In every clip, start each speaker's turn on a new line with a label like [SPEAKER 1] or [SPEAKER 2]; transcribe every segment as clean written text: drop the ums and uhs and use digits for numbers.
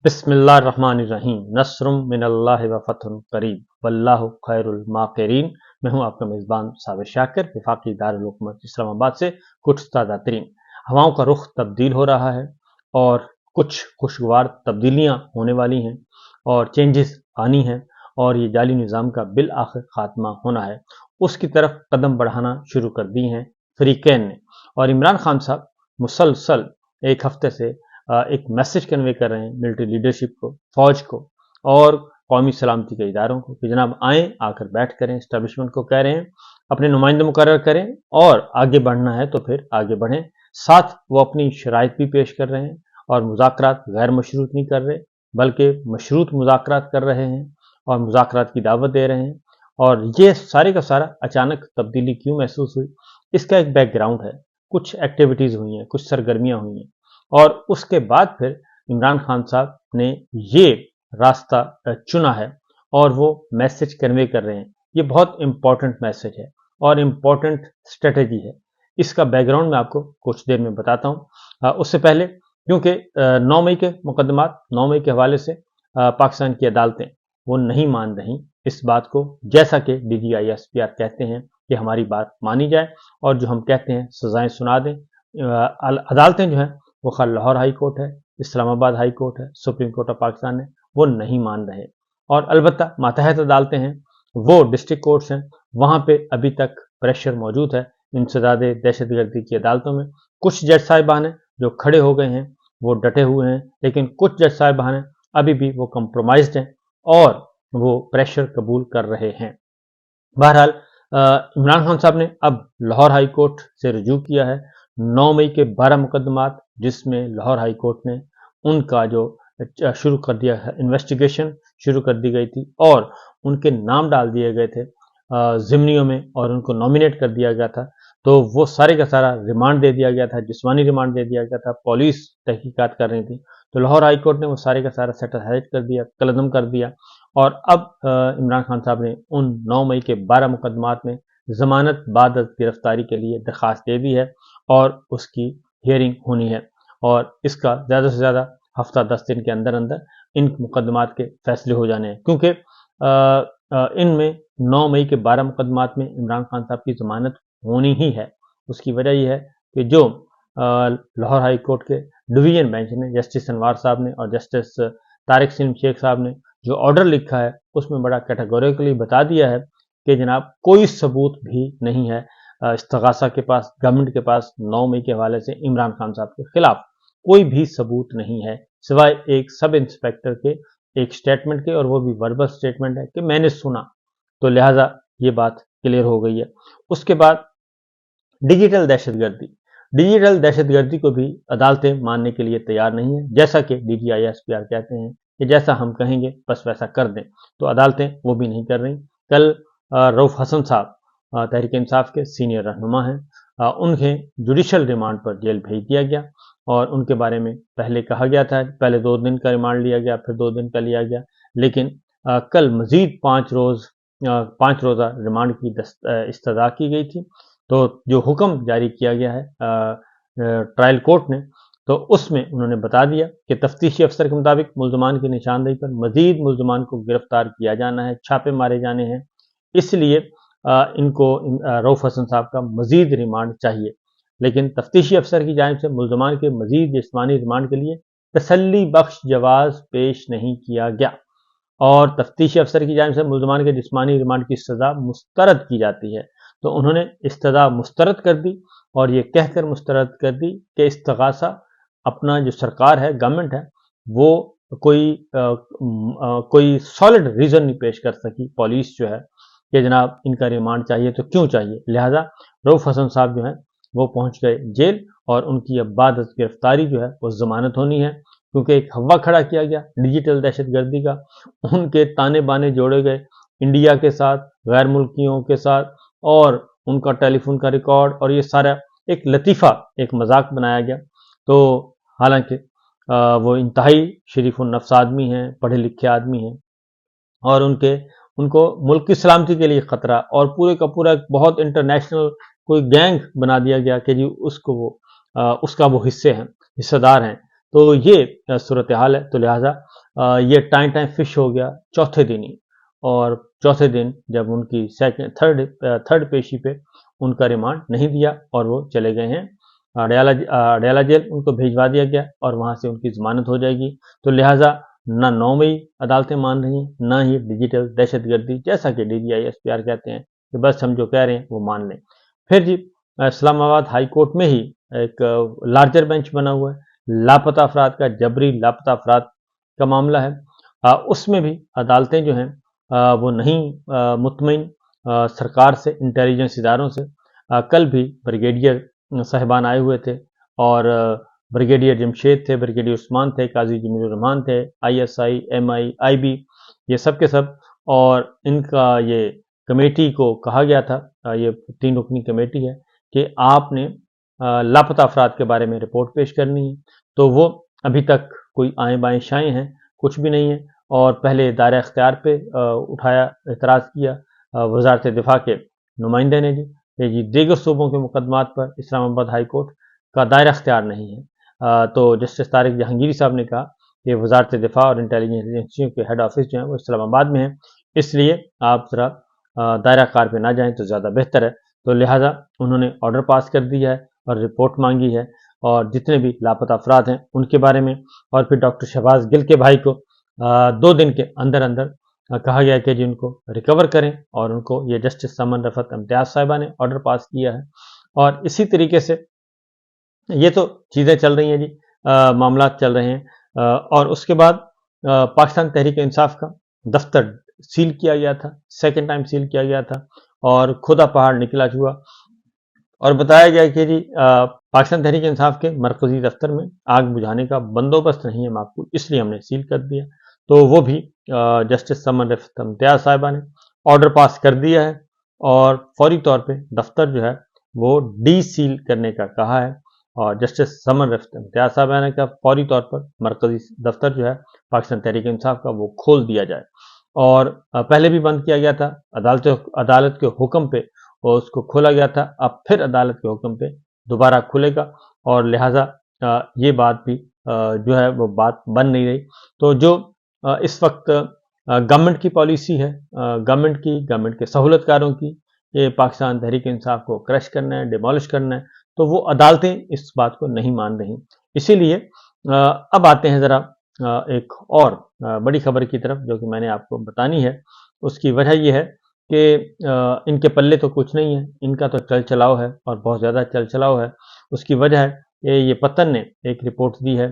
[SPEAKER 1] बिस्मिल्लाहिर्रहमानिर्रहीम। नस्रुम मिनल्लाहि व फतहुन करीब वल्लाहु खैरुल माकिरीन। मैं हूं आपका मेज़बान साबिर शाकिर, वफाकी दारुल हुकूमत इस्लामाबाद से कुछ ताज़ा तरीन। हवाओं का रुख तब्दील हो रहा है और कुछ खुशगवार तब्दीलियां होने वाली हैं और चेंजेस आनी हैं और ये जाली निज़ाम का बिल आखिर खात्मा होना है। उसकी तरफ कदम बढ़ाना शुरू कर दी हैं फ़रीक़ैन ने। और इमरान खान साहब मुसलसल एक हफ्ते से एक मैसेज कन्वे कर रहे हैं मिलिट्री लीडरशिप को, फौज को और कौमी सलामती के इदारों को कि जनाब आएँ, आकर बैठ करें। इस्टेब्लिशमेंट को कह रहे हैं अपने नुमाइंदे मुकर्रर करें और आगे बढ़ना है तो फिर आगे बढ़ें। साथ वो अपनी शराइत भी पेश कर रहे हैं और मुज़ाकरात गैर मशरूत नहीं कर रहे बल्कि मशरूत मुज़ाकरात कर रहे हैं और मुज़ाकरात की दावत दे रहे हैं। और ये सारे का सारा अचानक तब्दीली क्यों महसूस हुई, इसका एक बैकग्राउंड है। कुछ एक्टिविटीज़ हुई हैं, कुछ सरगर्मियाँ हुई हैं और उसके बाद फिर इमरान खान साहब ने ये रास्ता चुना है और वो मैसेज कन्वे कर रहे हैं। ये बहुत इंपॉर्टेंट मैसेज है और इम्पॉर्टेंट स्ट्रेटजी है। इसका बैकग्राउंड मैं आपको कुछ देर में बताता हूँ। उससे पहले क्योंकि 9 मई के मुकदमात 9 मई के हवाले से पाकिस्तान की अदालतें वो नहीं मान रही इस बात को, जैसा कि DGISPR कहते हैं कि हमारी बात मानी जाए और जो हम कहते हैं सजाएं सुना दें। अदालतें जो हैं वो खाली लाहौर हाई कोर्ट है, इस्लामाबाद हाई कोर्ट है, सुप्रीम कोर्ट ऑफ पाकिस्तान है, वो नहीं मान रहे। और अलबत्ता मातहत अदालतें हैं, वो डिस्ट्रिक्ट कोर्ट्स हैं, वहाँ पे अभी तक प्रेशर मौजूद है इंसदाद दहशतगर्दी की अदालतों में। कुछ जज साहिबान हैं जो खड़े हो गए हैं, वो डटे हुए हैं, लेकिन कुछ जज साहिबान हैं अभी भी वो कंप्रोमाइज्ड हैं और वो प्रेशर कबूल कर रहे हैं। बहरहाल इमरान खान साहब ने अब लाहौर हाई कोर्ट से रुजू किया है 9 मई के 12 मुकदमात, जिसमें लाहौर हाई कोर्ट ने उनका जो शुरू कर दिया है, इन्वेस्टिगेशन शुरू कर दी गई थी और उनके नाम डाल दिए गए थे ज़िमनियों में और उनको नॉमिनेट कर दिया गया था। तो वो सारे का सारा रिमांड दे दिया गया था, जिस्मानी रिमांड दे दिया गया था, पुलिस तहकीकात कर रही थी। तो लाहौर हाई कोर्ट ने वो सारे का सारा सेट असाइड कर दिया, कलअदम कर दिया और अब इमरान खान साहब ने उन 9 मई के 12 मुकदमात में ज़मानत बाद गिरफ्तारी के लिए दरख्वास्त दे दी है और उसकी हियरिंग होनी है और इसका ज़्यादा से ज़्यादा हफ्ता 10 दिन के अंदर अंदर इन मुकदमात के फैसले हो जाने हैं, क्योंकि इनमें 9 मई के 12 मुकदमात में इमरान खान साहब की ज़मानत होनी ही है। उसकी वजह यह है कि जो लाहौर हाई कोर्ट के डिवीज़न बेंच ने, जस्टिस अनवार साहब ने और जस्टिस तारिक सलीम शेख साहब ने जो ऑर्डर लिखा है उसमें बड़ा कैटेगोरिकली बता दिया है कि जनाब कोई सबूत भी नहीं है इस्तगासा के पास, गवर्नमेंट के पास 9 मई के हवाले से इमरान खान साहब के खिलाफ कोई भी सबूत नहीं है सिवाय एक सब इंस्पेक्टर के एक स्टेटमेंट के, और वो भी वर्बल स्टेटमेंट है कि मैंने सुना। तो लिहाजा ये बात क्लियर हो गई है। उसके बाद डिजिटल दहशतगर्दी को भी अदालतें मानने के लिए तैयार नहीं है, जैसा कि DGISPR कहते हैं कि जैसा हम कहेंगे बस वैसा कर दें। तो अदालतें वो भी नहीं कर रही। कल रऊफ हसन साहब तहरीक इंसाफ के सीनियर रहनुमा हैं, उन्हें जुडिशल रिमांड पर जेल भेज दिया गया और उनके बारे में पहले कहा गया था, पहले 2 दिन का रिमांड लिया गया, फिर 2 दिन का लिया गया, लेकिन कल मजीद 5 रोज़ा रिमांड की इस्तदा की गई थी। तो जो हुक्म जारी किया गया है ट्रायल कोर्ट ने, तो उसमें उन्होंने बता दिया कि तफ्तीशी अफसर के मुताबिक मुल्ज़मान की निशानदेही पर मजीद मुल्ज़मान को गिरफ्तार किया जाना है, छापे मारे जाने हैं, इसलिए इनको रऊफ हसन साहब का मजीद रिमांड चाहिए। लेकिन तफ्तीशी अफसर की जानिब से मुल्ज़मान के मजीद जिस्मानी रिमांड के लिए तसल्ली बख्श जवाज़ पेश नहीं किया गया और तफ्तीशी अफसर की जानिब से मुल्ज़मान के जिस्मानी रिमांड की सज़ा मुस्तरद की जाती है। तो उन्होंने इस्तदा मुस्तरद कर दी और ये कहकर मुस्तरद कर दी कि इस्तगासा अपना जो सरकार है, गवर्नमेंट है, वो कोई सॉलिड रीज़न नहीं पेश कर सकी, पुलिस जो है, कि जनाब इनका रिमांड चाहिए तो क्यों चाहिए। लिहाजा रऊफ हसन साहब जो हैं वो पहुंच गए जेल और उनकी अब बाद गिरफ्तारी जो है वो ज़मानत होनी है, क्योंकि एक हवा खड़ा किया गया डिजिटल दहशतगर्दी का। उनके ताने बाने जोड़े गए इंडिया के साथ, गैर मुल्कियों के साथ, और उनका टेलीफोन का रिकॉर्ड, और ये सारा एक लतीफ़ा, एक मजाक बनाया गया। तो हालांकि वो इंतहाई शरीफ नफ्स आदमी हैं, पढ़े लिखे आदमी हैं और उनको मुल्क की सलामती के लिए ख़तरा, और पूरे का पूरा बहुत इंटरनेशनल कोई गैंग बना दिया गया कि जी उसका वो हिस्सेदार हैं। تو یہ صورتحال ہے. تو لہٰذا یہ ٹائم فش ہو گیا چوتھے دن ہی. اور چوتھے دن جب ان کی تھرڈ پیشی پہ ان کا ریمانڈ نہیں دیا اور وہ چلے گئے ہیں اڈیالہ جیل. ان کو بھیجوا دیا گیا اور وہاں سے ان کی ضمانت ہو جائے گی. تو لہٰذا نہ 9 مئی عدالتیں مان رہی ہیں، نہ ہی ڈیجیٹل دہشت گردی، جیسا کہ DGI-SPR کہتے ہیں کہ بس ہم جو کہہ رہے ہیں وہ مان لیں. پھر جی اسلام آباد ہائی کورٹ میں ہی ایک لارجر بینچ بنا ہوا ہے لاپتہ افراد کا، جبری لاپتہ افراد کا معاملہ ہے. اس میں بھی عدالتیں جو ہیں وہ نہیں مطمئن سرکار سے، انٹیلیجنس اداروں سے. کل بھی بریگیڈیئر صاحبان آئے ہوئے تھے اور بریگیڈیئر جمشید تھے، بریگیڈیئر عثمان تھے، قاضی جمیل الرحمان تھے، ISI، MI، IB، یہ سب کے سب. اور ان کا یہ کمیٹی کو کہا گیا تھا، یہ 3 رکنی کمیٹی ہے، کہ آپ نے لاپتہ افراد کے بارے میں رپورٹ پیش کرنی ہے. تو وہ ابھی تک کوئی آئیں بائیں شائیں ہیں، کچھ بھی نہیں ہے. اور پہلے دائرہ اختیار پہ اٹھایا، اعتراض کیا وزارت دفاع کے نمائندے نے جی دیگر صوبوں کے مقدمات پر اسلام آباد ہائی کورٹ کا دائرہ اختیار نہیں ہے. تو جسٹس طارق جہانگیری صاحب نے کہا کہ وزارت دفاع اور انٹیلیجنس ایجنسیوں کے ہیڈ آفس جو ہیں وہ اسلام آباد میں ہیں، اس لیے آپ ذرا دائرہ کار پہ نہ جائیں تو زیادہ بہتر ہے. تو لہٰذا انہوں نے آرڈر پاس کر دیا ہے اور رپورٹ مانگی ہے، اور جتنے بھی لاپتہ افراد ہیں ان کے بارے میں. اور پھر ڈاکٹر شہباز گل کے بھائی کو 2 دن کے اندر اندر کہا گیا کہ جی ان کو ریکور کریں، اور ان کو یہ جسٹس سمن رفعت امتیاز صاحبہ نے آرڈر پاس کیا ہے. اور اسی طریقے سے یہ تو چیزیں چل رہی ہیں جی، معاملات چل رہے ہیں. اور اس کے بعد پاکستان تحریک انصاف کا دفتر سیل کیا گیا تھا، سیکنڈ ٹائم سیل کیا گیا تھا، اور کھودا پہاڑ نکلا چوا. اور بتایا گیا کہ جی پاکستان تحریک انصاف کے مرکزی دفتر میں آگ بجھانے کا بندوبست نہیں ہے معقول، اس لیے ہم نے سیل کر دیا. تو وہ بھی جسٹس سمن رفعت امتیاز صاحبہ نے آرڈر پاس کر دیا ہے، اور فوری طور پہ دفتر جو ہے وہ ڈی سیل کرنے کا کہا ہے. اور جسٹس سمن رفعت امتیاز صاحبہ نے کہا فوری طور پر مرکزی دفتر جو ہے پاکستان تحریک انصاف کا وہ کھول دیا جائے. اور پہلے بھی بند کیا گیا تھا، عدالت کے حکم پہ اور اس کو کھولا گیا تھا، اب پھر عدالت کے حکم پہ دوبارہ کھلے گا. اور لہٰذا یہ بات بھی جو ہے وہ بات بن نہیں رہی. تو جو اس وقت گورنمنٹ کی پالیسی ہے، گورنمنٹ کے سہولت کاروں کی، کہ پاکستان تحریک انصاف کو کرش کرنا ہے، ڈیمالش کرنا ہے، تو وہ عدالتیں اس بات کو نہیں مان رہی. اسی لیے اب آتے ہیں ذرا ایک اور بڑی خبر کی طرف جو کہ میں نے آپ کو بتانی ہے. اس کی وجہ یہ ہے کہ ان کے پلے تو کچھ نہیں ہے، ان کا تو چل چلاؤ ہے اور بہت زیادہ چل چلاؤ ہے. اس کی وجہ ہے کہ یہ پتن نے ایک رپورٹ دی ہے،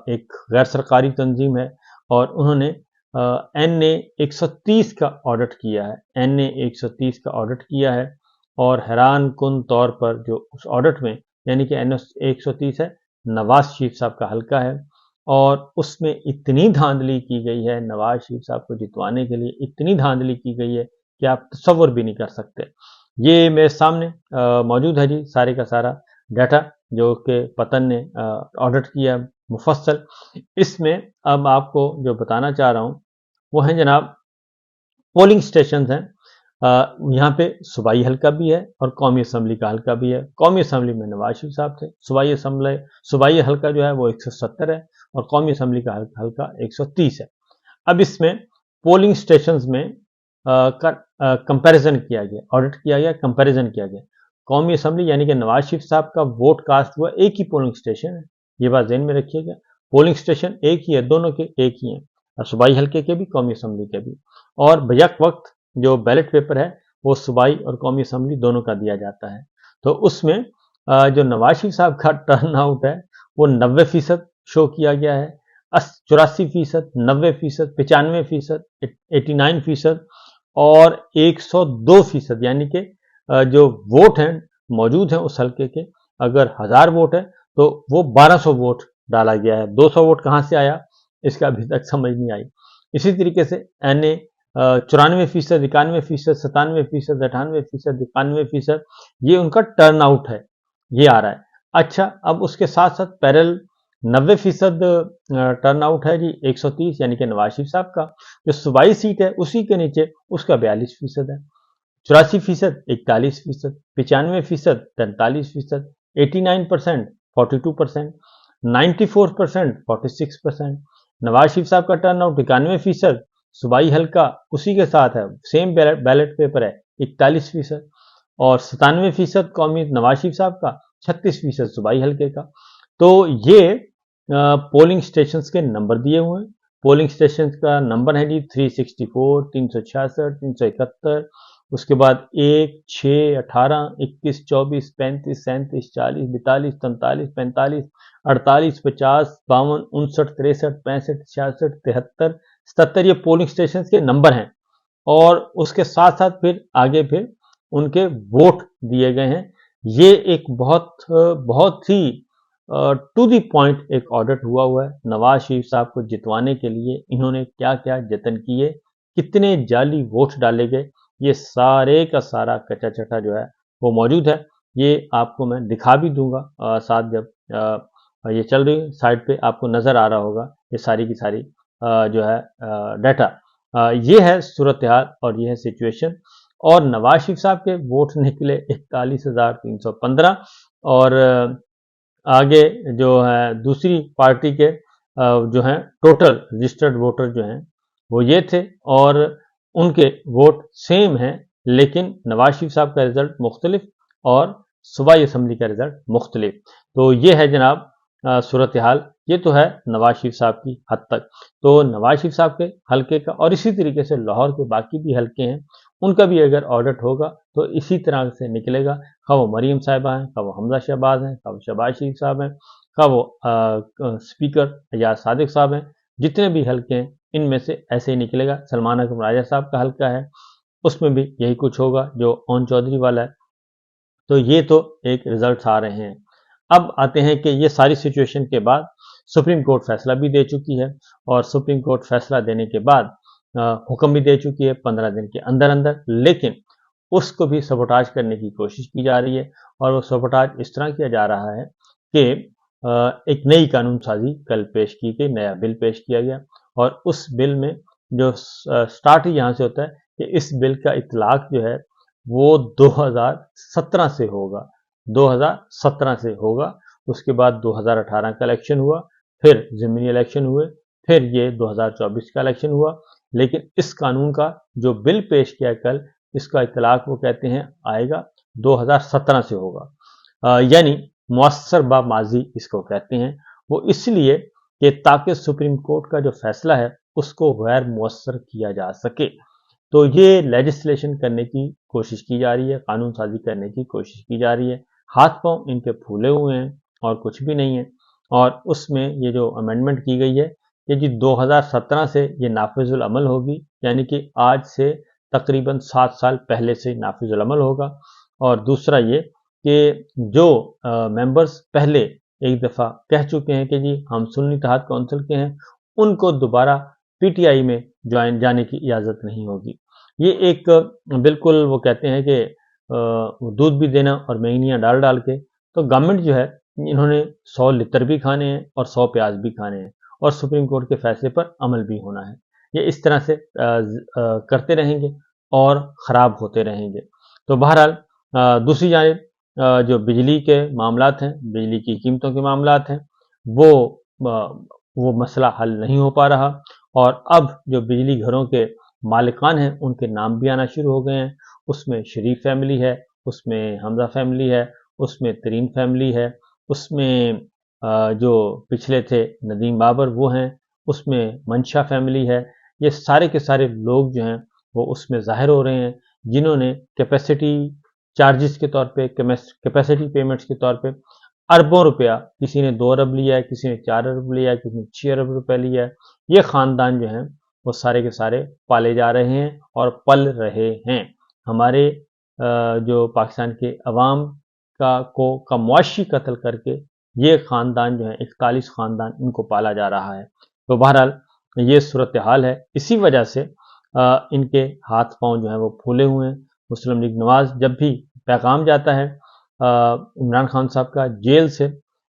[SPEAKER 1] ایک غیر سرکاری تنظیم ہے، اور انہوں نے NA 130 کا آڈٹ کیا ہے. NA 130 کا آڈٹ کیا ہے، اور حیران کن طور پر جو اس آڈٹ میں، یعنی کہ NA 130 ہے نواز شریف صاحب کا حلقہ ہے، اور اس میں اتنی دھاندلی کی گئی ہے نواز شریف صاحب کو جتوانے کے لیے، اتنی دھاندلی کی گئی ہے کہ آپ تصور بھی نہیں کر سکتے. یہ میرے سامنے موجود ہے جی سارے کا سارا ڈیٹا جو کہ پتن نے آڈٹ کیا مفصل. اس میں اب آپ کو جو بتانا چاہ رہا ہوں وہ ہیں جناب پولنگ سٹیشنز ہیں. یہاں پہ صوبائی حلقہ بھی ہے اور قومی اسمبلی کا حلقہ بھی ہے. قومی اسمبلی میں نواز شریف صاحب تھے، صوبائی حلقہ جو ہے وہ 170 ہے، اور قومی اسمبلی کا حلقہ 130 ہے. اب اس میں پولنگ سٹیشنز میں کمپیریزن کیا گیا، آڈٹ کیا گیا، کمپیریزن کیا گیا. قومی اسمبلی یعنی کہ نواز شریف صاحب کا ووٹ کاسٹ ہوا ایک ہی پولنگ سٹیشن ہے، یہ بات ذہن میں رکھیے گا. پولنگ سٹیشن ایک ہی ہے، دونوں کے ایک ہی ہیں، صوبائی حلقے کے بھی، قومی اسمبلی کے بھی. اور بیک وقت جو بیلٹ پیپر ہے وہ صوبائی اور قومی اسمبلی دونوں کا دیا جاتا ہے. تو اس میں جو نواز شریف صاحب کا ٹرن آؤٹ ہے وہ 90% شو کیا گیا ہے، 84%، 90%، 95%، 89%، اور 102%، یعنی کہ جو ووٹ ہیں موجود ہیں اس حلقے کے، اگر 1000 ووٹ ہے تو وہ 1200 ووٹ ڈالا گیا ہے. 200 ووٹ کہاں سے آیا اس کا ابھی تک سمجھ نہیں آئی. اسی طریقے سے NA 94%، 91%، 97%، 98%، 91%، یہ ان کا ٹرن آؤٹ ہے، یہ آ رہا ہے. اچھا، اب اس کے ساتھ ساتھ پیرل 90% ٹرن آؤٹ ہے جی 130، یعنی کہ نواز شریف صاحب کا. جو صوبائی سیٹ ہے اسی کے نیچے اس کا 42% ہے، 84%، 41%، 95%، 43%، 89%، 42%. 94% 46%। नवाज शरीफ साहब का टर्न आउट 91%, सूबाई हल्का उसी के साथ है, सेम बैलेट पेपर है 41%, और 97% कौमी नवाज शरीफ साहब का, 36% सूबाई हल्के का। तो ये पोलिंग स्टेशंस के नंबर दिए हुए हैं। पोलिंग स्टेशन का नंबर है जी 364, 366, 371, उसके बाद 1, 6, 18, 21, 24, 35, 37, 40, 42, 43, 45, 48, 50, 52, 59, 63, 65, 66, 73, 77 ये पोलिंग स्टेशन के नंबर हैं। और उसके साथ साथ फिर आगे फिर उनके वोट दिए गए हैं। ये एक बहुत ही टू दी पॉइंट एक ऑडिट हुआ है। नवाज शरीफ साहब को जितवाने के लिए इन्होंने क्या क्या जतन किए, कितने जाली वोट डाले गए, ये सारे का सारा कच्चा चटा जो है वो मौजूद है। ये आपको मैं दिखा भी दूंगा साथ जब ये चल रही साइड पे आपको नजर आ रहा होगा ये सारी की सारी जो है डाटा। ये है सूरत हाल और ये है सिचुएशन। और नवाज शरीफ साहब के वोट निकले 41,315 और आगे जो है दूसरी पार्टी के जो हैं टोटल रजिस्टर्ड वोटर जो हैं वो ये थे और उनके वोट सेम हैं, लेकिन नवाज शरीफ साहब का रिजल्ट मुख्तलिफ और सूबाई असम्बली का रिजल्ट मुख्तलिफ। तो ये है जनाब सूरत हाल। ये तो है नवाज शरीफ साहब की हद तक। तो नवाज शरीफ साहब के हल्के का और इसी तरीके से लाहौर के बाकी भी हल्के हैं, उनका भी अगर ऑडिट होगा तो इसी तरह से निकलेगा। खा वो मरीम साहिबा हैं, खा वो हमजा शहबाज हैं, खा वो शहबाज शरीफ साहब हैं, खा वो स्पीकर या सादिक साहब हैं, जितने भी हल्के हैं इनमें से ऐसे ही निकलेगा। सलमान अकरम राजा साहब का हल्का है, उसमें भी यही कुछ होगा जो ओन चौधरी वाला है। तो ये तो एक रिजल्ट आ रहे हैं। अब आते हैं कि ये सारी सिचुएशन के बाद सुप्रीम कोर्ट फैसला भी दे चुकी है और सुप्रीम कोर्ट फैसला देने के बाद हुक्म भी दे चुकी है 15 दिन के अंदर अंदर, लेकिन उसको भी सबोटाज करने की कोशिश की जा रही है। और वो सबोटाज इस तरह किया जा रहा है कि एक नई कानून साजी कल पेश की गई, नया बिल पेश किया गया और उस बिल में जो स्टार्ट ही यहाँ से होता है कि इस बिल का इतलाक जो है वो 2017 से होगा, 2017 से होगा। उसके बाद 2018 का इलेक्शन हुआ, फिर ज़मीनी इलेक्शन हुए, फिर ये 2024 का इलेक्शन हुआ। लेकिन इस कानून का जो बिल पेश किया कल, इसका इतलाक वो कहते हैं आएगा 2017 से होगा। यानी मुअस्सर बा माजी इसको कहते हैं। वो इसलिए कि ताकि सुप्रीम कोर्ट का जो फैसला है उसको गैर मुअस्सर किया जा सके। तो ये लेजिस्लेशन करने की कोशिश की जा रही है, कानून साजी करने की कोशिश की जा रही है। हाथ पांव इनके फूले हुए हैं और कुछ भी नहीं है। और उसमें ये जो अमेंडमेंट की गई है कि जी 2017 से ये नाफिजुल अमल होगी, यानी कि आज से तकरीबन 7 साल पहले से नाफिजुल अमल होगा। और दूसरा ये कि जो मेंबर्स पहले एक दफ़ा कह चुके हैं कि जी हम सुन्नी इत्तेहाद काउंसिल के हैं, उनको दोबारा पीटीआई में ज्वाइन जाने की इजाज़त नहीं होगी। ये एक बिल्कुल वो कहते हैं कि दूध भी देना और मेहनियाँ डाल डाल के। तो गवर्नमेंट जो है इन्होंने 100 लितर भी खाने हैं और 100 प्याज भी खाने हैं और सुप्रीम कोर्ट के फैसले पर अमल भी होना है। ये इस तरह से करते रहेंगे और ख़राब होते रहेंगे। तो बहरहाल दूसरी जानिब जो बिजली के मामलात हैं, बिजली की कीमतों के मामलात हैं, वो मसला हल नहीं हो पा रहा। और अब जो बिजली घरों के मालिकान हैं उनके नाम भी आना शुरू हो गए हैं। उसमें शरीफ फैमिली है, उसमें हमजा फैमिली है, उसमें तरीन फैमिली है, उसमें जो पिछले थे नदीम बाबर वो हैं, उसमें मंशा फैमिली है। ये सारे के सारे लोग जो हैं वो उसमें ज़ाहिर हो रहे हैं, जिन्होंने कैपेसिटी चार्जेस के तौर पे, कैपेसिटी पेमेंट्स के तौर पे अरबों रुपया, किसी ने 2 अरब लिया है, किसी ने 4 अरब लिया है, किसी ने 6 अरब रुपए लिया है। ये ख़ानदान जो हैं वो सारे के सारे पाले जा रहे हैं और पल रहे हैं। हमारे जो पाकिस्तान के अवाम का मुआशी कत्ल करके ये ख़ानदान जो है 41 ख़ानदान इनको पाला जा रहा है। तो बहरहाल ये सूरत हाल है। इसी वजह से इनके हाथ पांव जो है वो फूले हुए हैं। मुस्लिम लीग नवाज जब भी पैगाम जाता है इमरान खान साहब का जेल से,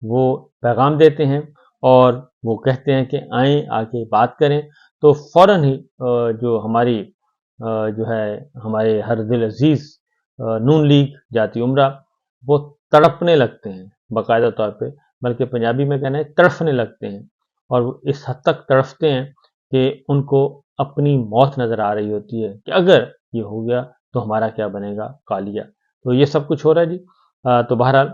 [SPEAKER 1] वो पैगाम देते हैं और वो कहते हैं कि आएँ आके बात करें, तो फ़ौरन ही जो हमारी जो है हमारे हर दिल अजीज़ नून लीग जाती उमरा वो तड़पने लगते हैं बाकायदा तौर पे بلکہ پنجابی میں کہنا ہے تڑفنے لگتے ہیں، اور وہ اس حد تک تڑفتے ہیں کہ ان کو اپنی موت نظر آ رہی ہوتی ہے کہ اگر یہ ہو گیا تو ہمارا کیا بنے گا کالیا۔ تو یہ سب کچھ ہو رہا ہے جی۔ تو بہرحال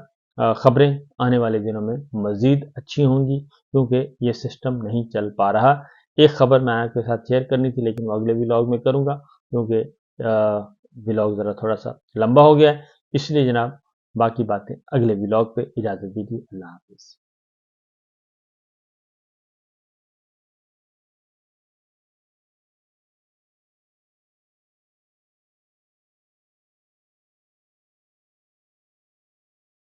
[SPEAKER 1] خبریں آنے والے دنوں میں مزید اچھی ہوں گی، کیونکہ یہ سسٹم نہیں چل پا رہا۔ ایک خبر میں آپ کے ساتھ شیئر کرنی تھی، لیکن وہ اگلے ولاگ میں کروں گا، کیونکہ ولاگ ذرا تھوڑا سا لمبا ہو گیا ہے، اس لیے جناب باقی باتیں اگلے ولاگ پہ۔ اجازت دیجیے، اللہ حافظ۔